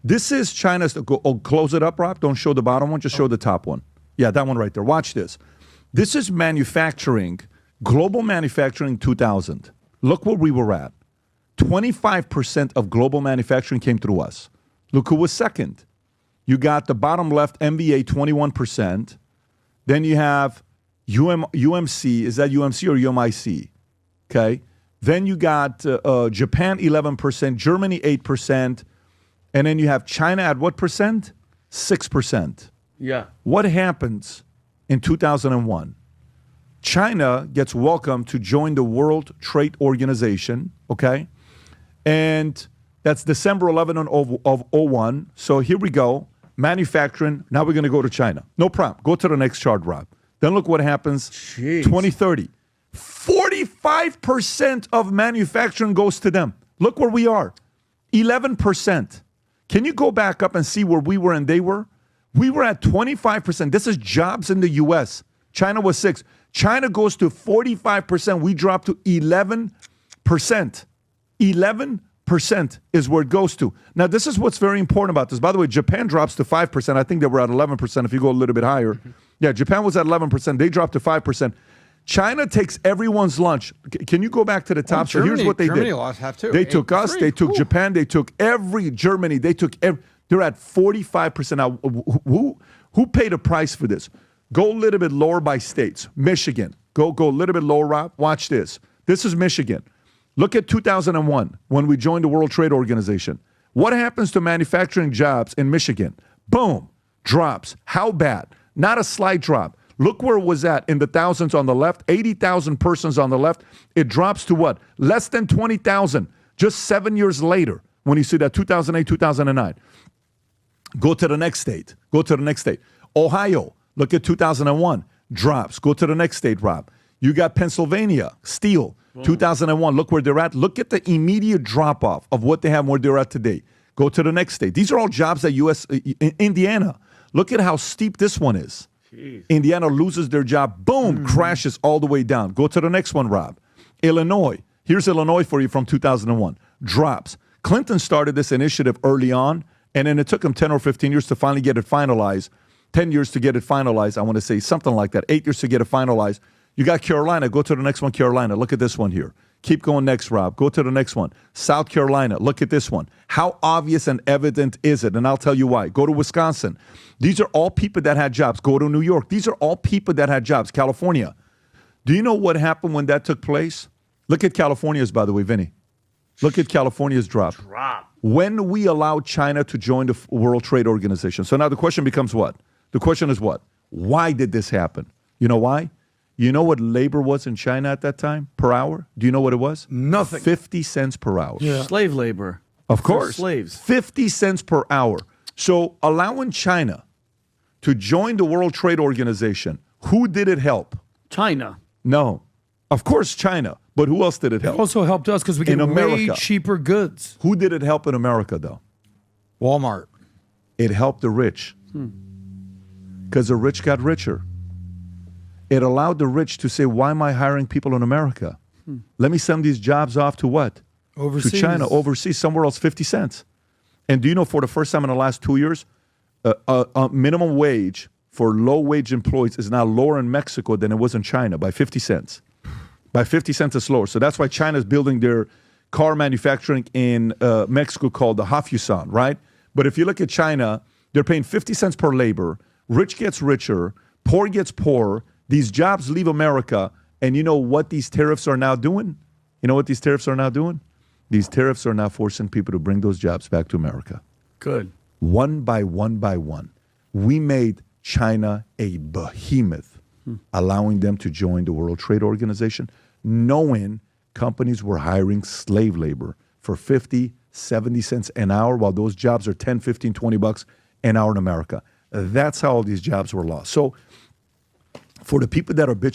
This is China's, close it up, Rob. Don't show the bottom one, just show the top one. Yeah, that one right there. Watch this. This is manufacturing, global manufacturing 2000. Look where we were at. 25% of global manufacturing came through us. Look who was second. You got the bottom left, MBA, 21%. Then you have UMC. Is that UMC or UMIC? Okay. Then you got Japan, 11%, Germany, 8%. And then you have China at what percent? 6%. Yeah. What happens in 2001? China gets welcomed to join the World Trade Organization, okay? And that's December 11 of 01. So here we go. Manufacturing. Now we're going to go to China. No problem. Go to the next chart, Rob. Then look what happens. Jeez. 2030. 45% of manufacturing goes to them. Look where we are. 11%. Can you go back up and see where we were and they were? We were at 25%. This is jobs in the U.S. China was 6. China goes to 45%. We drop to 11%. 11% is where it goes to. Now, this is what's very important about this. By the way, Japan drops to 5%. I think they were at 11% if you go a little bit higher. Yeah, Japan was at 11%. They dropped to 5%. China takes everyone's lunch. Can you go back to the top? Germany, so here's what they Germany did. lost half too. They took us. They took Japan. They took Germany. They took they're at 45%. Now, who paid a price for this? Go a little bit lower by states. Michigan. Go a little bit lower, Rob. Watch this. This is Michigan. Look at 2001 when we joined the World Trade Organization. What happens to manufacturing jobs in Michigan? Boom. Drops. How bad? Not a slight drop. Look where it was at in the thousands on the left, 80,000 persons on the left. It drops to what? Less than 20,000 just 7 years later when you see that 2008, 2009. Go to the next state. Ohio, look at 2001. Drops. Go to the next state, Rob. You got Pennsylvania, steel, 2001. Look where they're at. Look at the immediate drop-off of what they have and where they're at today. Go to the next state. These are all jobs that Indiana. Look at how steep this one is. Jeez. Indiana loses their job. Boom, crashes all the way down. Go to the next one, Rob. Illinois. Here's Illinois for you from 2001. Drops. Clinton started this initiative early on, and then it took him 10 or 15 years to finally get it finalized. 10 years to get it finalized. I want to say something like that. 8 years to get it finalized. You got Carolina. Go to the next one, Carolina. Look at this one here. Keep going next, Rob. Go to the next one. South Carolina. Look at this one. How obvious and evident is it? And I'll tell you why. Go to Wisconsin. These are all people that had jobs. Go to New York. These are all people that had jobs. California. Do you know what happened when that took place? Look at California's, by the way, Vinny. Look at California's drop. When we allowed China to join the World Trade Organization. So now the question becomes what? The question is what? Why did this happen? You know why? You know what labor was in China at that time per hour? Do you know what it was? Nothing. 50 cents per hour. Yeah. Slave labor. Of course. Slaves. 50 cents per hour. So allowing China to join the World Trade Organization, who did it help? China. No. Of course, China. But who else did it help? It also helped us because we get way cheaper goods. Who did it help in America, though? Walmart. It helped the rich. Because the rich got richer. It allowed the rich to say, why am I hiring people in America? Let me send these jobs off to what? Overseas. To China, overseas, somewhere else, 50 cents. And do you know for the first time in the last 2 years, a minimum wage for low-wage employees is now lower in Mexico than it was in China by 50 cents. By 50 cents it's lower. So that's why China is building their car manufacturing in Mexico called the Hafusan, right? But if you look at China, they're paying 50 cents per labor. Rich gets richer. Poor gets poorer. These jobs leave America. And you know what these tariffs are now doing? You know what these tariffs are now doing? These tariffs are now forcing people to bring those jobs back to America. Good. One by one. We made China a behemoth, allowing them to join the World Trade Organization, knowing companies were hiring slave labor for 50, 70 cents an hour, while those jobs are 10, 15, 20 bucks an hour in America. That's how all these jobs were lost. So for the people that are bitching,